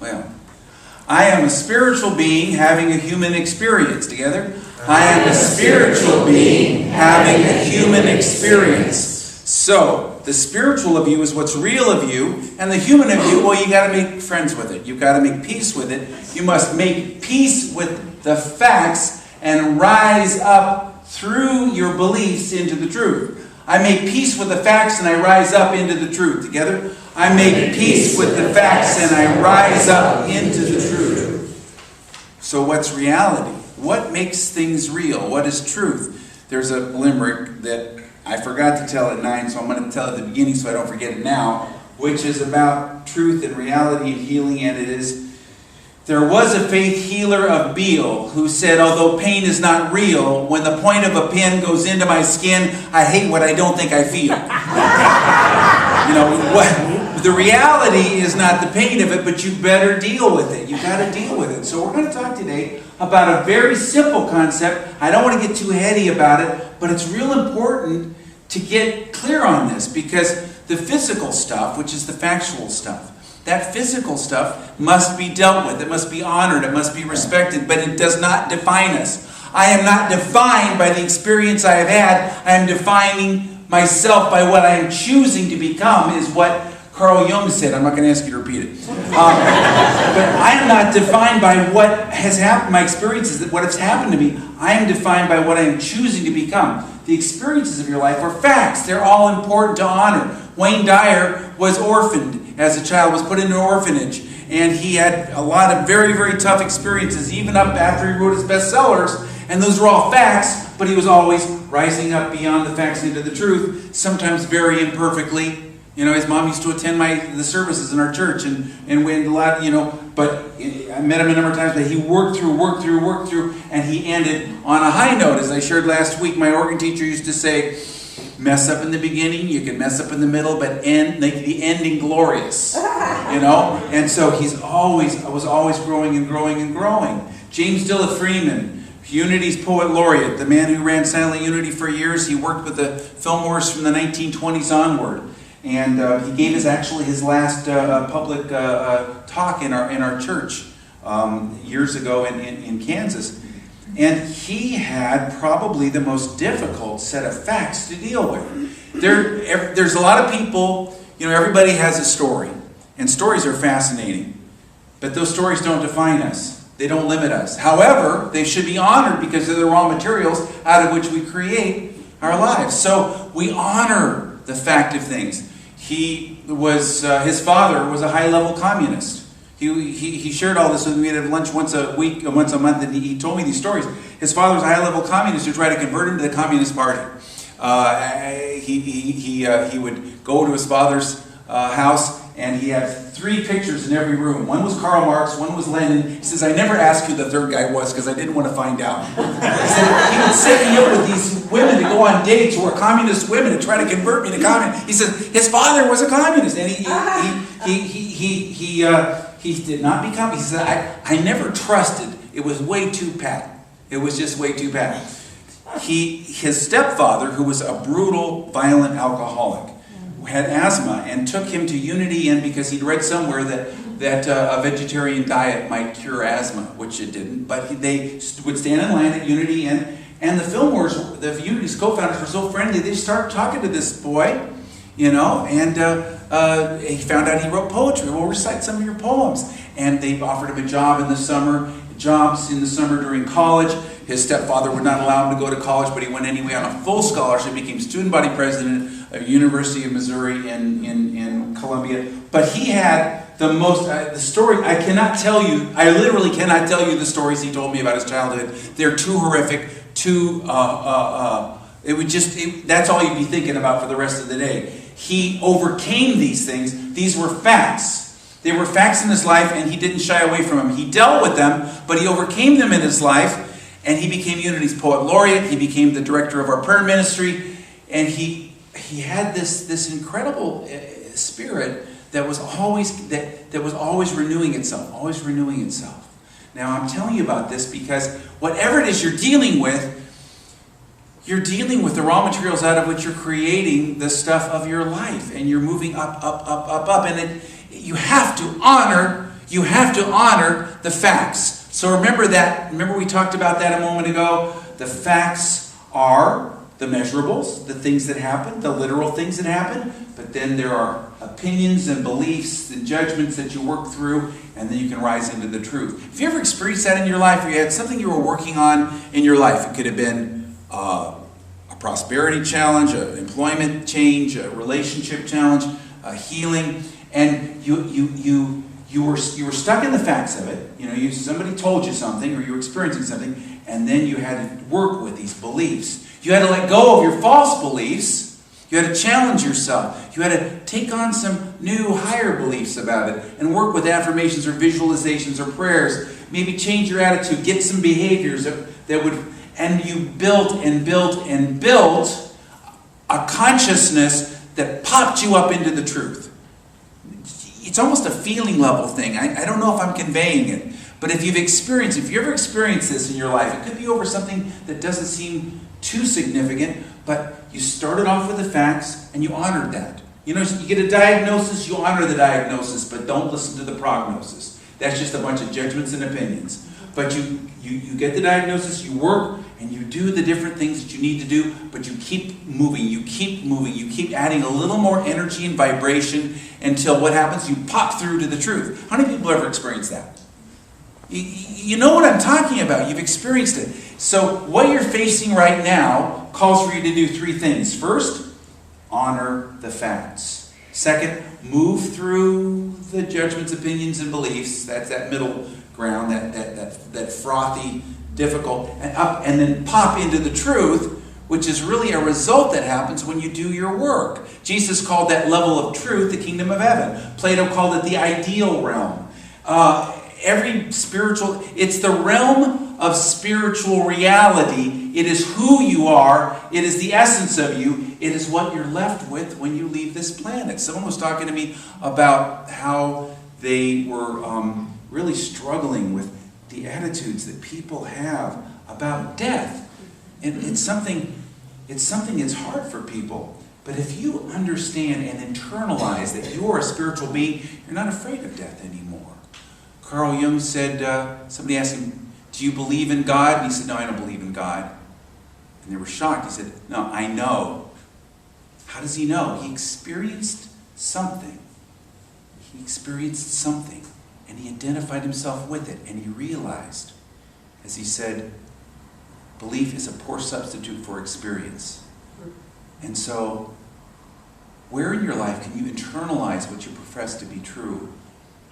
Well, I am a spiritual being having a human experience. Together? I am a spiritual being having a human experience. So, the spiritual of you is what's real of you, and the human of you, well, you got to make friends with it. You've got to make peace with it. You must make peace with the facts and rise up through your beliefs into the truth. I make peace with the facts and I rise up into the truth. Together? I make peace with the facts and I rise up into the truth. So what's reality? What makes things real? What is truth? There's a limerick that I forgot to tell at 9, so I'm going to tell it at the beginning so I don't forget it now, which is about truth and reality and healing, and it is, there was a faith healer of Beale who said, although pain is not real, when the point of a pin goes into my skin, I hate what I don't think I feel. The reality is not the pain of it, but you better deal with it. You've got to deal with it. So we're going to talk today about a very simple concept. I don't want to get too heady about it, but it's real important to get clear on this, because the physical stuff, which is the factual stuff, that physical stuff must be dealt with. It must be honored. It must be respected. But it does not define us. I am not defined by the experience I have had. I am defining myself by what I am choosing to become, is what Carl Jung said. I'm not going to ask you to repeat it. But I am not defined by what has happened, my experiences, what has happened to me. I am defined by what I am choosing to become. The experiences of your life are facts. They're all important to honor. Wayne Dyer was orphaned as a child, was put into an orphanage, and he had a lot of very, very tough experiences, even up after he wrote his bestsellers, and those were all facts, but he was always rising up beyond the facts into the truth, sometimes very imperfectly. His mom used to attend the services in our church, and we had a lot, but I met him a number of times, but he worked through, and he ended on a high note. As I shared last week, my organ teacher used to say, mess up in the beginning, you can mess up in the middle, but make the ending glorious. And so I was always growing and growing and growing. James Dilla Freeman, Unity's poet laureate, the man who ran Silent Unity for years. He worked with the Fillmores from the 1920s onward. And he gave his last public talk in our church years ago in Kansas. And he had probably the most difficult set of facts to deal with. There's a lot of people, everybody has a story. And stories are fascinating. But those stories don't define us. They don't limit us. However, they should be honored because they're the raw materials out of which we create our lives. So we honor the fact of things. His father was a high-level communist. He shared all this with me at lunch once a week, once a month, and he told me these stories. His father was a high-level communist who tried to convert him to the Communist Party. He would go to his father's house, and he had 3 pictures in every room. One was Karl Marx, one was Lenin. He says, I never asked who the third guy was because I didn't want to find out. He said, he would set me up with these women to go on dates who were communist women and try to convert me to communist. He says, his father was a communist, and he did not become. He said, I never trusted. It was way too patent. It was just way too patent. His stepfather, who was a brutal, violent alcoholic, had asthma and took him to Unity Inn because he'd read somewhere that a vegetarian diet might cure asthma, which it didn't. But they would stand in line at Unity Inn, and the Fillmores, the Unity's co-founders, were so friendly. They started talking to this boy, and he found out he wrote poetry. Well, recite some of your poems. And they offered him jobs in the summer during college. His stepfather would not allow him to go to college, but he went anyway on a full scholarship, became student body president of University of Missouri in Columbia. But he had the most, the story, I literally cannot tell you the stories he told me about his childhood. They're too horrific, that's all you'd be thinking about for the rest of the day. He overcame these things. These were facts. They were facts in his life, and he didn't shy away from them. He dealt with them, but he overcame them in his life, and he became Unity's poet laureate. He became the director of our prayer ministry, and he had this incredible spirit that was always renewing itself, Now, I'm telling you about this because whatever it is you're dealing with the raw materials out of which you're creating the stuff of your life, and you're moving up. And you have to honor You have to honor the facts. So remember that. Remember we talked about that a moment ago? The facts are the measurables, the things that happen, the literal things that happen. But then there are opinions and beliefs and judgments that you work through, and then you can rise into the truth. Have you ever experienced that in your life, or you had something you were working on in your life? It could have been a prosperity challenge, an employment change, a relationship challenge, a healing, and you were stuck in the facts of it. You know, somebody told you something, or you were experiencing something, and then you had to work with these beliefs. You had to let go of your false beliefs. You had to challenge yourself. You had to take on some new, higher beliefs about it and work with affirmations or visualizations or prayers. Maybe change your attitude, get some behaviors that would, and you built and built and built a consciousness that popped you up into the truth. It's almost a feeling level thing. I don't know if I'm conveying it. But if you ever experienced this in your life, it could be over something that doesn't seem too significant, but you started off with the facts and you honored that. You know, you get a diagnosis, you honor the diagnosis, but don't listen to the prognosis. That's just a bunch of judgments and opinions. But you get the diagnosis, you work, and you do the different things that you need to do, but you keep moving, you keep adding a little more energy and vibration until what happens? You pop through to the truth. How many people ever experienced that? You know what I'm talking about. You've experienced it. So what you're facing right now calls for you to do three things. First, honor the facts. Second, move through the judgments, opinions, and beliefs. That's that middle ground, that frothy, difficult, and up, and then pop into the truth, which is really a result that happens when you do your work. Jesus called that level of truth the kingdom of heaven. Plato called it the ideal realm. It's the realm of spiritual reality. It is who you are. It is the essence of you. It is what you're left with when you leave this planet. Someone was talking to me about how they were really struggling with the attitudes that people have about death. And it's something that's hard for people. But if you understand and internalize that you are a spiritual being, you're not afraid of death anymore. Carl Jung said, somebody asked him, do you believe in God? And he said, no, I don't believe in God. And they were shocked. He said, no, I know. How does he know? He experienced something. He experienced something. And he identified himself with it. And he realized, as he said, belief is a poor substitute for experience. And so, where in your life can you internalize what you profess to be true?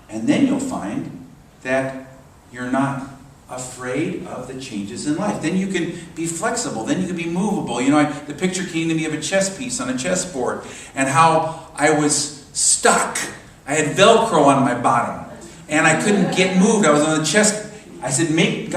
And then you'll find that you're not afraid of the changes in life. Then you can be flexible. Then you can be movable. You know, the picture came to me of a chess piece on a chessboard and how I was stuck. I had Velcro on my bottom and I couldn't get moved. I was on the chess. I said, make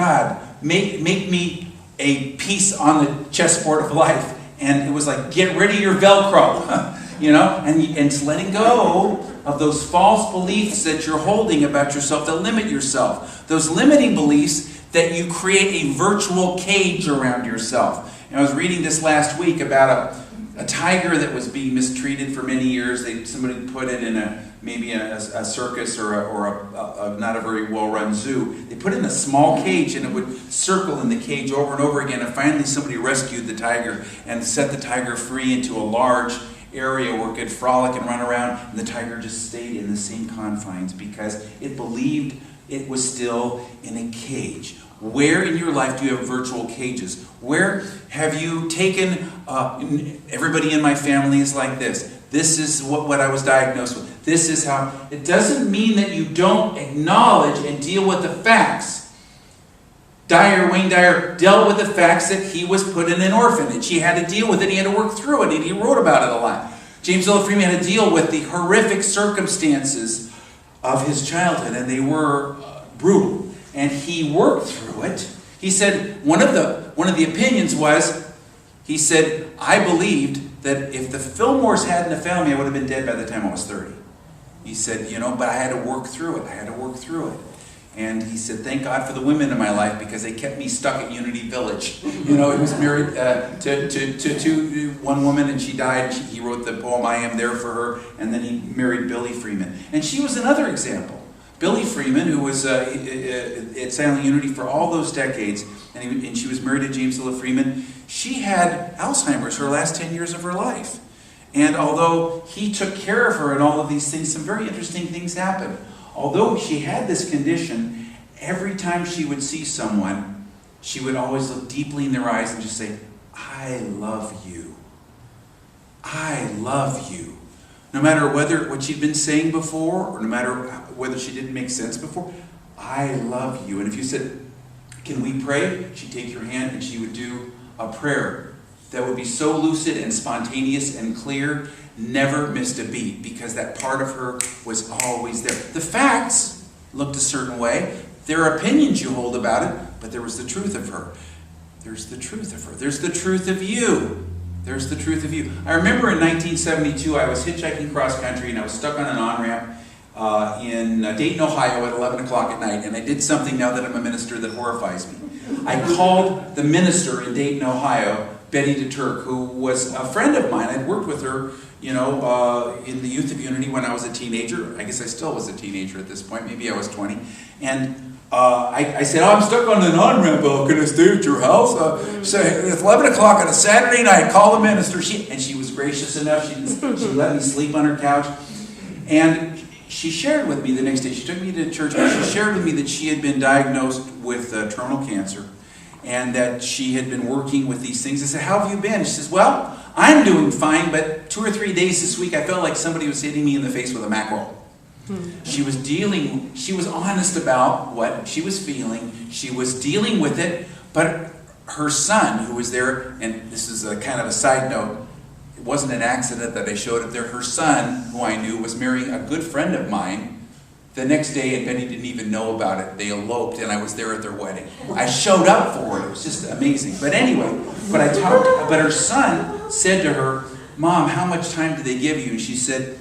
me a piece on the chessboard of life. And it was like, get rid of your Velcro, you know, and it's letting go of those false beliefs that you're holding about yourself that limit yourself. Those limiting beliefs that you create a virtual cage around yourself. And I was reading this last week about a tiger that was being mistreated for many years. Somebody put it in a circus or a not a very well-run zoo. They put it in a small cage and it would circle in the cage over and over again. And finally somebody rescued the tiger and set the tiger free into a large area where it could frolic and run around, and the tiger just stayed in the same confines because it believed it was still in a cage. Where in your life do you have virtual cages? Where have you taken, everybody in my family is like this. This is what I was diagnosed with. This is how. It doesn't mean that you don't acknowledge and deal with the facts. Wayne Dyer dealt with the facts that he was put in an orphanage. He had to deal with it. He had to work through it. And he wrote about it a lot. James Earl Freeman had to deal with the horrific circumstances of his childhood. And they were brutal. And he worked through it. He said, one of the opinions was, he said, I believed that if the Fillmores hadn't have found me, I would have been dead by the time I was 30. He said, but I had to work through it. And he said, thank God for the women in my life because they kept me stuck at Unity Village. He was married to one woman and she died. He wrote the poem, I Am There for Her, and then he married Billy Freeman. And she was another example. Billy Freeman, who was at Silent Unity for all those decades, and she was married to James Lilla Freeman, she had Alzheimer's her last 10 years of her life. And although he took care of her and all of these things, some very interesting things happened. Although she had this condition, every time she would see someone, she would always look deeply in their eyes and just say, "I love you. I love you." No matter what she'd been saying before, or no matter whether she didn't make sense before, "I love you." And if you said, "Can we pray?" she'd take your hand and she would do a prayer that would be so lucid and spontaneous and clear, never missed a beat, because that part of her was always there. The facts looked a certain way. There are opinions you hold about it, but there was the truth of her. There's the truth of her. There's the truth of you. There's the truth of you. I remember in 1972, I was hitchhiking cross country and I was stuck on an on-ramp in Dayton, Ohio at 11 o'clock at night. And I did something, now that I'm a minister, that horrifies me. I called the minister in Dayton, Ohio, Betty DeTurk, who was a friend of mine. I'd worked with her, in the Youth of Unity when I was a teenager. I guess I still was a teenager at this point. Maybe I was 20. And I said, "I'm stuck on an on-ramp. Can I stay at your house?" So it's 11 o'clock on a Saturday night. Call the minister. She was gracious enough. She let me sleep on her couch. And she shared with me the next day. She took me to church, but she shared with me that she had been diagnosed with terminal cancer and that she had been working with these things. I said, "How have you been?" She says, "Well, I'm doing fine, but 2 or 3 days this week I felt like somebody was hitting me in the face with a mackerel." She was honest about what she was feeling. She was dealing with it, but her son, who was there, and this is a kind of a side note, it wasn't an accident that I showed up there. Her son, who I knew, was marrying a good friend of mine the next day, and Benny didn't even know about it. They eloped, and I was there at their wedding. I showed up for it. It was just amazing. But anyway, but her son said to her, "Mom, how much time do they give you?" And she said,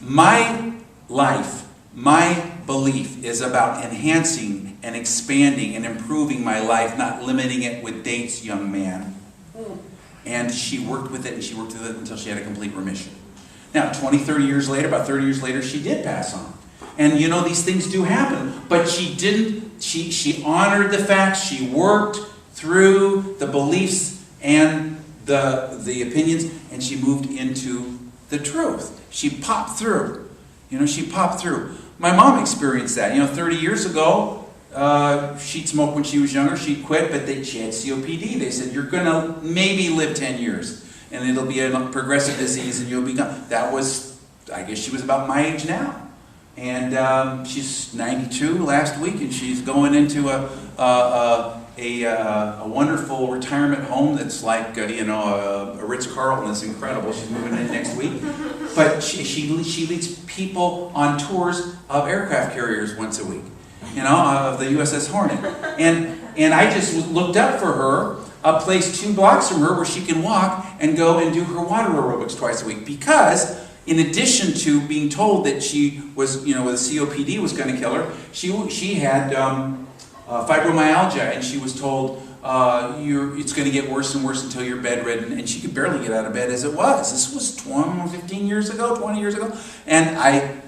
"My life, my belief is about enhancing and expanding and improving my life, not limiting it with dates, young man." And she worked with it, and she worked with it until she had a complete remission. Now, 20, 30 years later, about 30 years later, she did pass on. And these things do happen. But she honored the facts. She worked through the beliefs and the opinions, and she moved into the truth. She popped through. She popped through. My mom experienced that. 30 years ago, she'd smoked when she was younger. She'd quit, but she had COPD. They said, "You're going to maybe live 10 years, and it'll be a progressive disease, and you'll be gone." That was, I guess she was about my age now. And she's 92 last week, and she's going into a wonderful retirement home that's like, a Ritz-Carlton. It's incredible. She's moving in next week. But she leads people on tours of aircraft carriers once a week, of the USS Hornet. And I just looked up for her a place 2 blocks from her where she can walk and go and do her water aerobics twice a week. Because in addition to being told that she was, with COPD was going to kill her, she had fibromyalgia, and she was told, it's going to get worse and worse until you're bedridden, and she could barely get out of bed as it was. This was 15 years ago, 20 years ago. And I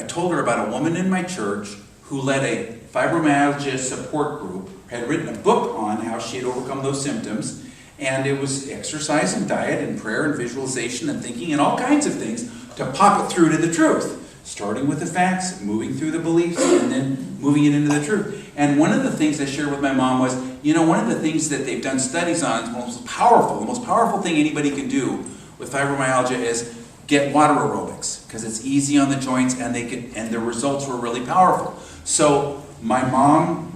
told her about a woman in my church who led a fibromyalgia support group, had written a book on how she had overcome those symptoms, and it was exercise and diet and prayer and visualization and thinking and all kinds of things to pop it through to the truth. Starting with the facts, moving through the beliefs, and then moving it into the truth. And one of the things I shared with my mom was, one of the things that they've done studies on is the most powerful thing anybody can do with fibromyalgia is get water aerobics, because it's easy on the joints, and the results were really powerful. So my mom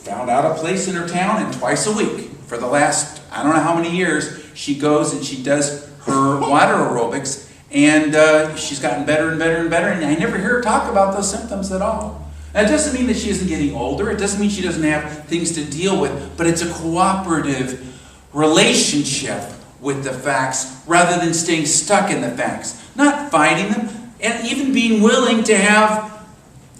found out a place in her town, and twice a week for the last, I don't know how many years, she goes and she does her water aerobics. And she's gotten better and better and better, and I never hear her talk about those symptoms at all. That doesn't mean that she isn't getting older. It doesn't mean she doesn't have things to deal with, but it's a cooperative relationship with the facts rather than staying stuck in the facts. Not fighting them, and even being willing to have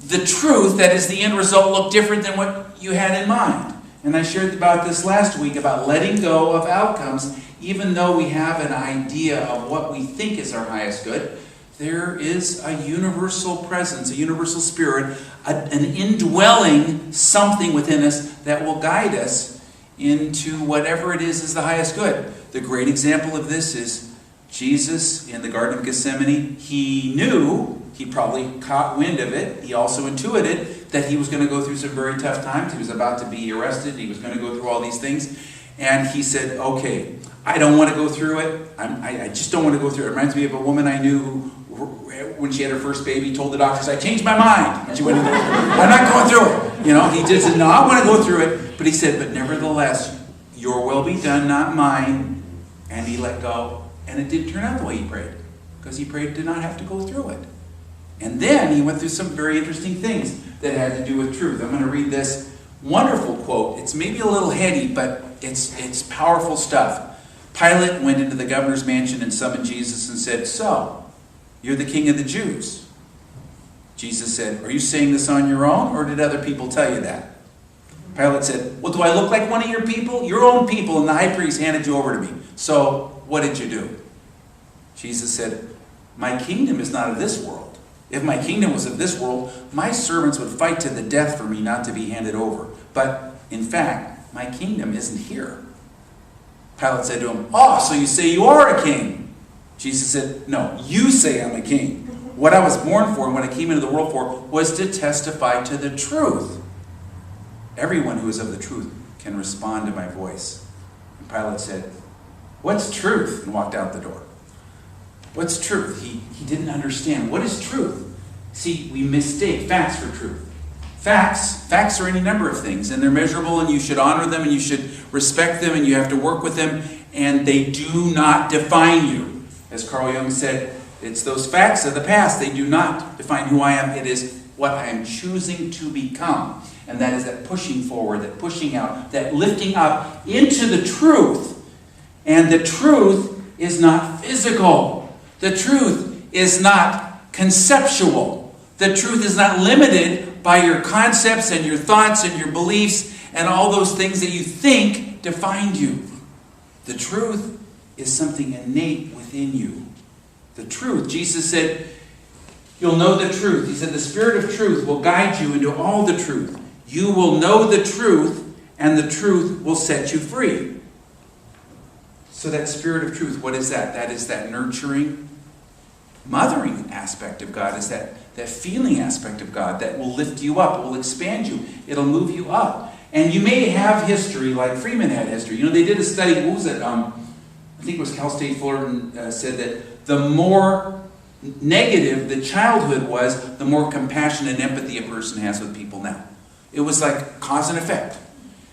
the truth that is the end result look different than what you had in mind. And I shared about this last week, about letting go of outcomes. Even though we have an idea of what we think is our highest good, there is a universal presence, a universal spirit, an indwelling something within us that will guide us into whatever it is the highest good. The great example of this is Jesus in the Garden of Gethsemane. He knew, he probably caught wind of it, he also intuited that he was going to go through some very tough times. He was about to be arrested, he was going to go through all these things. And he said, okay, I don't want to go through it. I just don't want to go through it. It reminds me of a woman I knew who, when she had her first baby, told the doctors, I changed my mind. And she went, I'm not going through it. You know, he just said, no, I want to go through it. But he said, but nevertheless, your will be done, not mine. And he let go. And it didn't turn out the way he prayed, because he prayed to not have to go through it. And then he went through some very interesting things that had to do with truth. I'm going to read this wonderful quote. It's maybe a little heady, but it's powerful stuff. Pilate went into the governor's mansion and summoned Jesus and said, so, you're the king of the Jews. Jesus said, are you saying this on your own, or did other people tell you that? Pilate said, well, do I look like one of your people? Your own people, and the high priest handed you over to me. So, what did you do? Jesus said, my kingdom is not of this world. If my kingdom was of this world, my servants would fight to the death for me not to be handed over. But, in fact, my kingdom isn't here. Pilate said to him, oh, so you say you are a king? Jesus said, no, you say I'm a king. What I was born for and what I came into the world for was to testify to the truth. Everyone who is of the truth can respond to my voice. And Pilate said, what's truth? And walked out the door. What's truth? He didn't understand. What is truth? See, we mistake facts for truth. Facts are any number of things, and they're measurable, and you should honor them, and you should respect them, and you have to work with them, and they do not define you. As Carl Jung said, it's those facts of the past. They do not define who I am. It is what I am choosing to become. And that is that pushing forward, that pushing out, that lifting up into the truth. And the truth is not physical. The truth is not conceptual. The truth is not limited by your concepts and your thoughts and your beliefs and all those things that you think define you. The truth is something innate within you. The truth. Jesus said, you'll know the truth. He said, the Spirit of truth will guide you into all the truth. You will know the truth, and the truth will set you free. So that Spirit of truth, what is that? That is that nurturing, mothering aspect of God. Is that feeling aspect of God that will lift you up, it will expand you, it'll move you up. And you may have history like Freeman had history. You know, they did a study, what was it? I think it was Cal State Fullerton said that the more negative the childhood was, the more compassion and empathy a person has with people now. It was like cause and effect.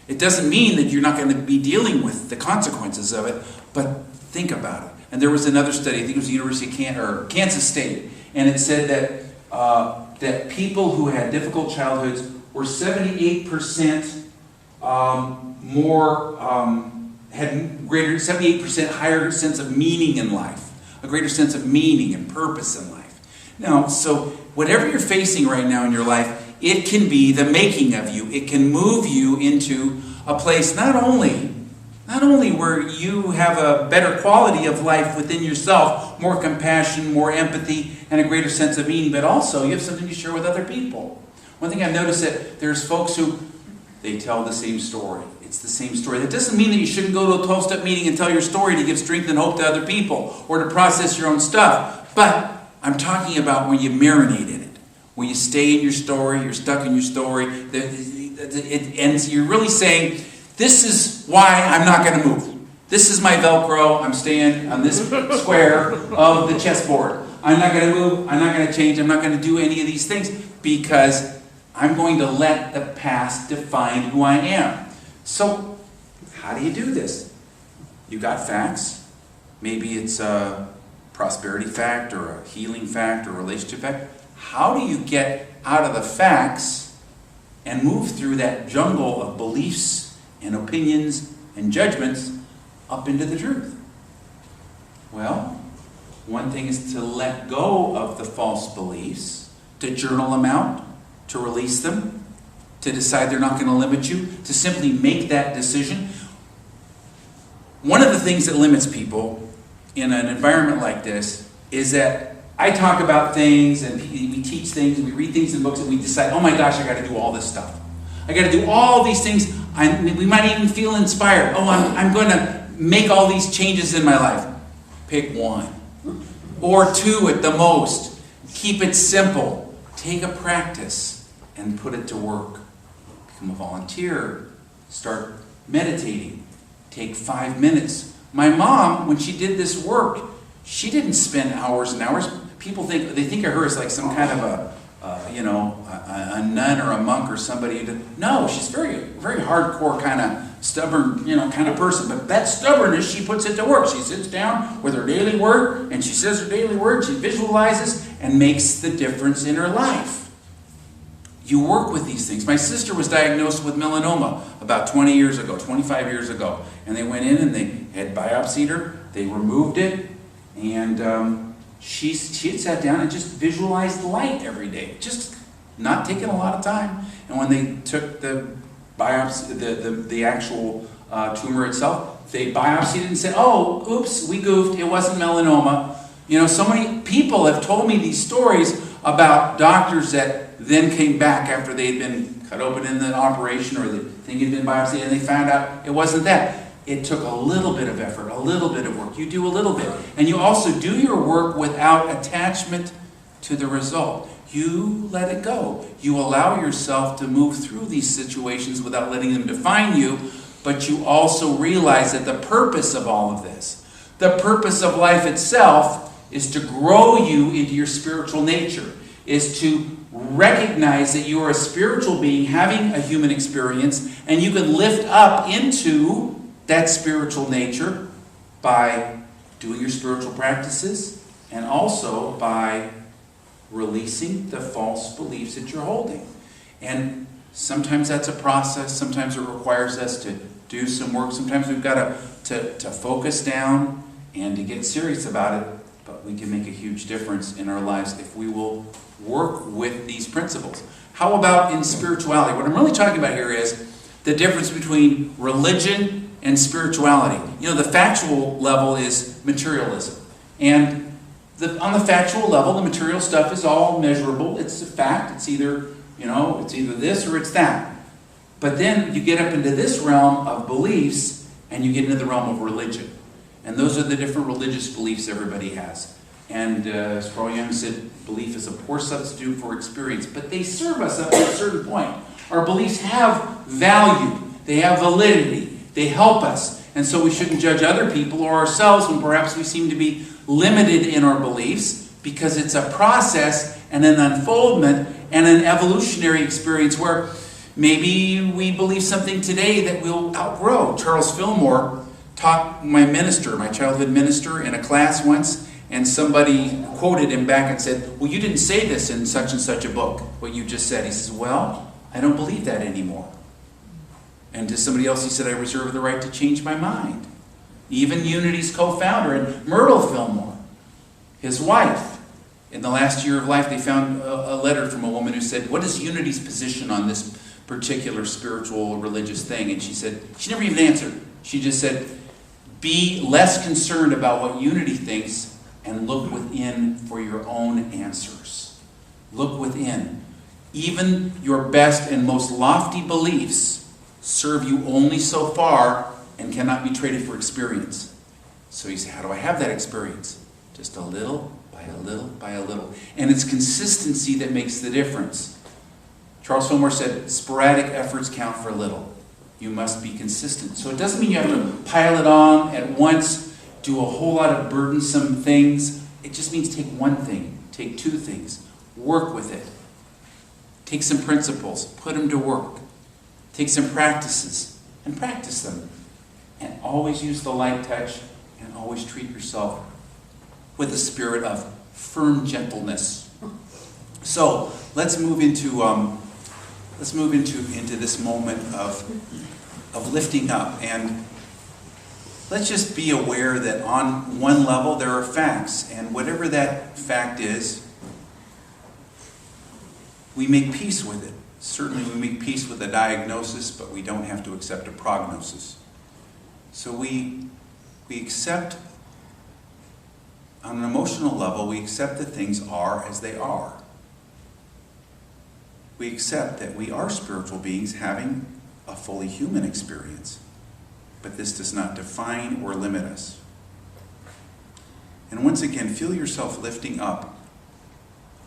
It doesn't mean that you're not going to be dealing with the consequences of it, but think about it. And there was another study, I think it was the University of Kansas State, and it said that people who had difficult childhoods were 78% had greater, 78% higher sense of meaning in life, a greater sense of meaning and purpose in life. Now, so whatever you're facing right now in your life, it can be the making of you. It can move you into a place not only where you have a better quality of life within yourself, more compassion, more empathy, and a greater sense of meaning, but also you have something to share with other people. One thing I've noticed that there's folks who, they tell the same story. It's the same story. That doesn't mean that you shouldn't go to a 12-step meeting and tell your story to give strength and hope to other people or to process your own stuff. But I'm talking about when you marinate in it. When you stay in your story, you're stuck in your story, and you're really saying, this is why I'm not going to move. This is my Velcro. I'm staying on this square of the chessboard. I'm not going to move. I'm not going to change. I'm not going to do any of these things because I'm going to let the past define who I am. So, how do you do this? You got facts. Maybe it's a prosperity fact or a healing fact or a relationship fact. How do you get out of the facts and move through that jungle of beliefs and opinions and judgments up into the truth? Well, one thing is to let go of the false beliefs, to journal them out, to release them, to decide they're not going to limit you, to simply make that decision. One of the things that limits people in an environment like this is that I talk about things, and we teach things, and we read things in books, and we decide, oh my gosh, I got to do all this stuff. I got to do all these things. We might even feel inspired. Oh, I'm going to make all these changes in my life. Pick one. Or two at the most. Keep it simple. Take a practice and put it to work. Become a volunteer. Start meditating. Take 5 minutes. My mom, when she did this work, she didn't spend hours and hours. People think of her as like some kind of a nun or a monk or somebody who did. No, she's very, very hardcore kind of stubborn, kind of person. But that stubbornness, she puts it to work. She sits down with her daily word, and she says her daily word, she visualizes, and makes the difference in her life. You work with these things. My sister was diagnosed with melanoma about 20 years ago, 25 years ago. And they went in and they had biopsied her. They removed it. And she had sat down and just visualized light every day. Just not taking a lot of time. And when they took the biopsy, the actual tumor itself, they biopsied it and said, oh, oops, we goofed. It wasn't melanoma. So many people have told me these stories about doctors that then came back after they had been cut open in the operation or the thing had been biopsied, and they found out it wasn't that. It took a little bit of effort, a little bit of work. You do a little bit. And you also do your work without attachment to the result. You let it go. You allow yourself to move through these situations without letting them define you, but you also realize that the purpose of all of this, the purpose of life itself, is to grow you into your spiritual nature, is to recognize that you are a spiritual being having a human experience, and you can lift up into that spiritual nature by doing your spiritual practices and also by releasing the false beliefs that you're holding. And sometimes that's a process. Sometimes it requires us to do some work. Sometimes we've got to focus down and to get serious about it. But we can make a huge difference in our lives if we will work with these principles. How about in spirituality? What I'm really talking about here is the difference between religion and spirituality. The factual level is materialism. And on the factual level, the material stuff is all measurable. It's a fact. It's either this or it's that. But then you get up into this realm of beliefs, and you get into the realm of religion. And those are the different religious beliefs everybody has. And as Carl Jung said, belief is a poor substitute for experience. But they serve us up to a certain point. Our beliefs have value. They have validity. They help us. And so we shouldn't judge other people or ourselves when perhaps we seem to be limited in our beliefs, because it's a process and an unfoldment and an evolutionary experience where maybe we believe something today that we'll outgrow. Charles Fillmore taught my childhood minister, in a class once, and somebody quoted him back and said, well, you didn't say this in such and such a book, what you just said. He says, well, I don't believe that anymore. And to somebody else, he said, I reserve the right to change my mind. Even Unity's co-founder, and Myrtle Fillmore, his wife, in the last year of life, they found a letter from a woman who said, what is Unity's position on this particular spiritual religious thing? And she said, she never even answered. She just said, be less concerned about what Unity thinks and look within for your own answers. Look within. Even your best and most lofty beliefs serve you only so far and cannot be traded for experience. So you say, how do I have that experience? Just a little by a little by a little. And it's consistency that makes the difference. Charles Fillmore said, sporadic efforts count for little. You must be consistent. So it doesn't mean you have to pile it on at once, do a whole lot of burdensome things. It just means take one thing, take two things, work with it. Take some principles, put them to work. Take some practices and practice them. And always use the light touch, and always treat yourself with a spirit of firm gentleness. So let's move into this moment of lifting up, and let's just be aware that on one level there are facts, and whatever that fact is, we make peace with it. Certainly we make peace with a diagnosis, but we don't have to accept a prognosis. So we accept On an emotional level, we accept that things are as they are. We accept that we are spiritual beings having a fully human experience, but this does not define or limit us. And once again, feel yourself lifting up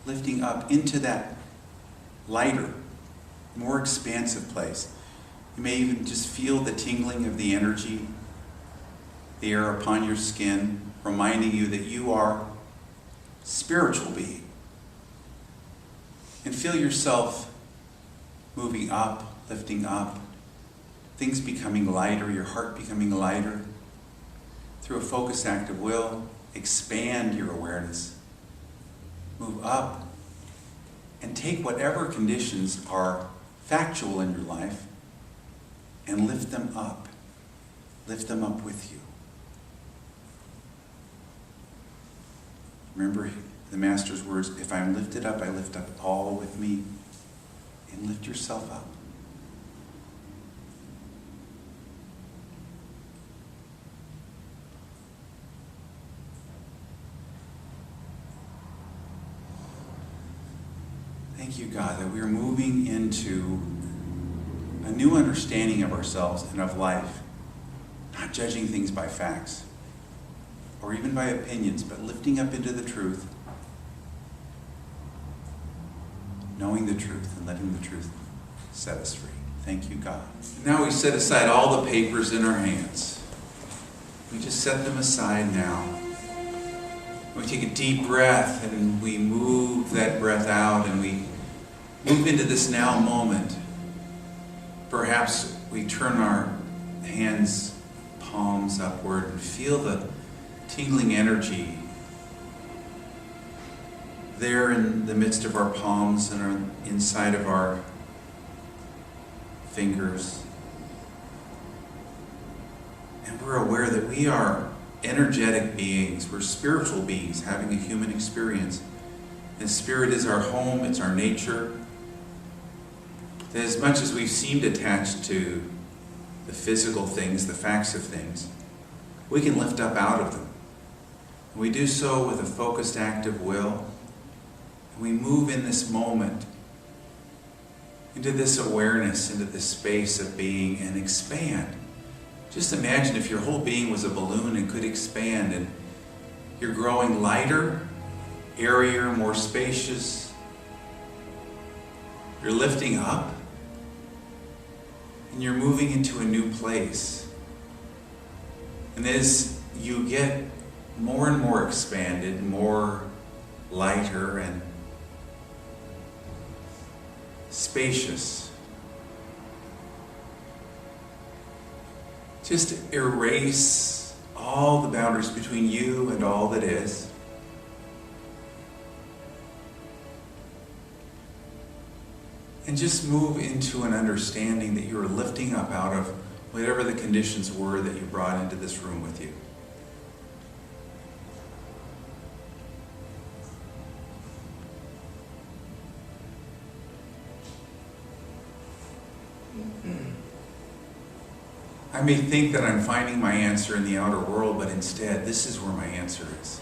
into that lighter, more expansive place. You may even just feel the tingling of the energy, the air upon your skin, reminding you that you are a spiritual being. And feel yourself moving up, lifting up, things becoming lighter, your heart becoming lighter. Through a focused act of will, expand your awareness. Move up and take whatever conditions are factual in your life and lift them up. Lift them up with you. Remember the Master's words, if I am lifted up, I lift up all with me. And lift yourself up. Thank you, God, that we are moving into a new understanding of ourselves and of life, not judging things by facts or even by opinions, but lifting up into the truth, knowing the truth and letting the truth set us free. Thank you, God. Now we set aside all the papers in our hands. We just set them aside now. We take a deep breath and we move that breath out and we move into this now moment. Perhaps we turn our hands, palms upward and feel the tingling energy there in the midst of our palms and our, inside of our fingers. And we're aware that we are energetic beings. We're spiritual beings having a human experience. And spirit is our home, it's our nature. That as much as we've seemed attached to the physical things, the facts of things, we can lift up out of them. And we do so with a focused act of will. And we move in this moment into this awareness, into this space of being and expand. Just imagine if your whole being was a balloon and could expand and you're growing lighter, airier, more spacious. You're lifting up and you're moving into a new place. And as you get more and more expanded, more lighter and spacious, just erase all the boundaries between you and all that is. And just move into an understanding that you are lifting up out of whatever the conditions were that you brought into this room with you. I may think that I'm finding my answer in the outer world, but instead, this is where my answer is.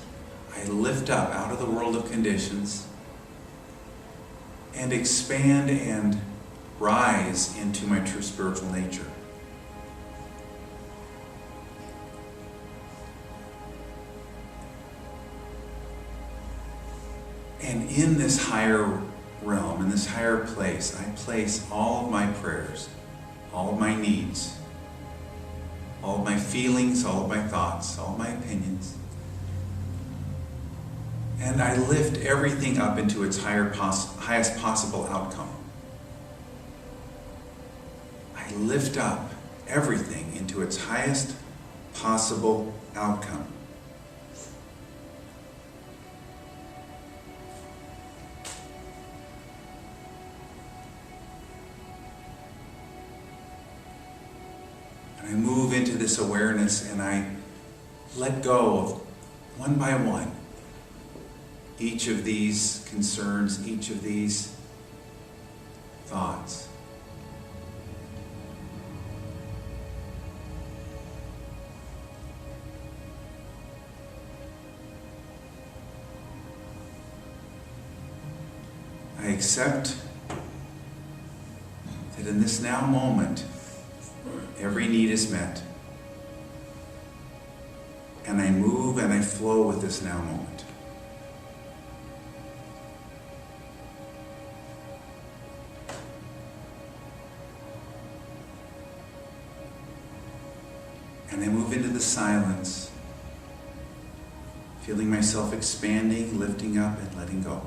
I lift up out of the world of conditions and expand and rise into my true spiritual nature. And in this higher realm, in this higher place, I place all of my prayers, all of my needs, all of my feelings, all of my thoughts, all of my opinions. And I lift everything up into its highest possible outcome. I lift up everything into its highest possible outcome. And I move into this awareness and I let go of one by one each of these concerns, each of these thoughts. accept that in this now moment, every need is met. And I move and I flow with this now moment. And I move into the silence, feeling myself expanding, lifting up, and letting go.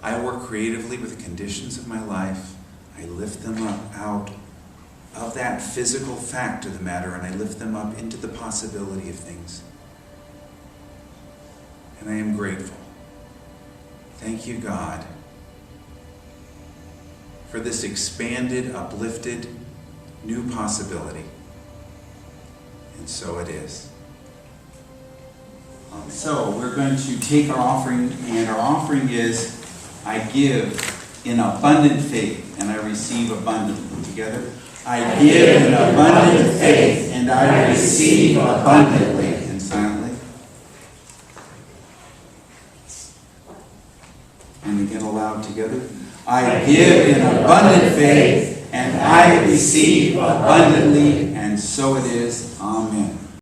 I work creatively with the conditions of my life. I lift them up out of that physical fact of the matter, and I lift them up into the possibility of things. And I am grateful. Thank you, God, for this expanded, uplifted, new possibility. And so it is. So we're going to take our offering, and our offering is, I give in abundant faith, and I receive abundantly. Together, I give in abundant faith, and I receive abundantly. And silently. And again aloud together. I give in abundant faith, and I receive abundantly. And so it is. Amen.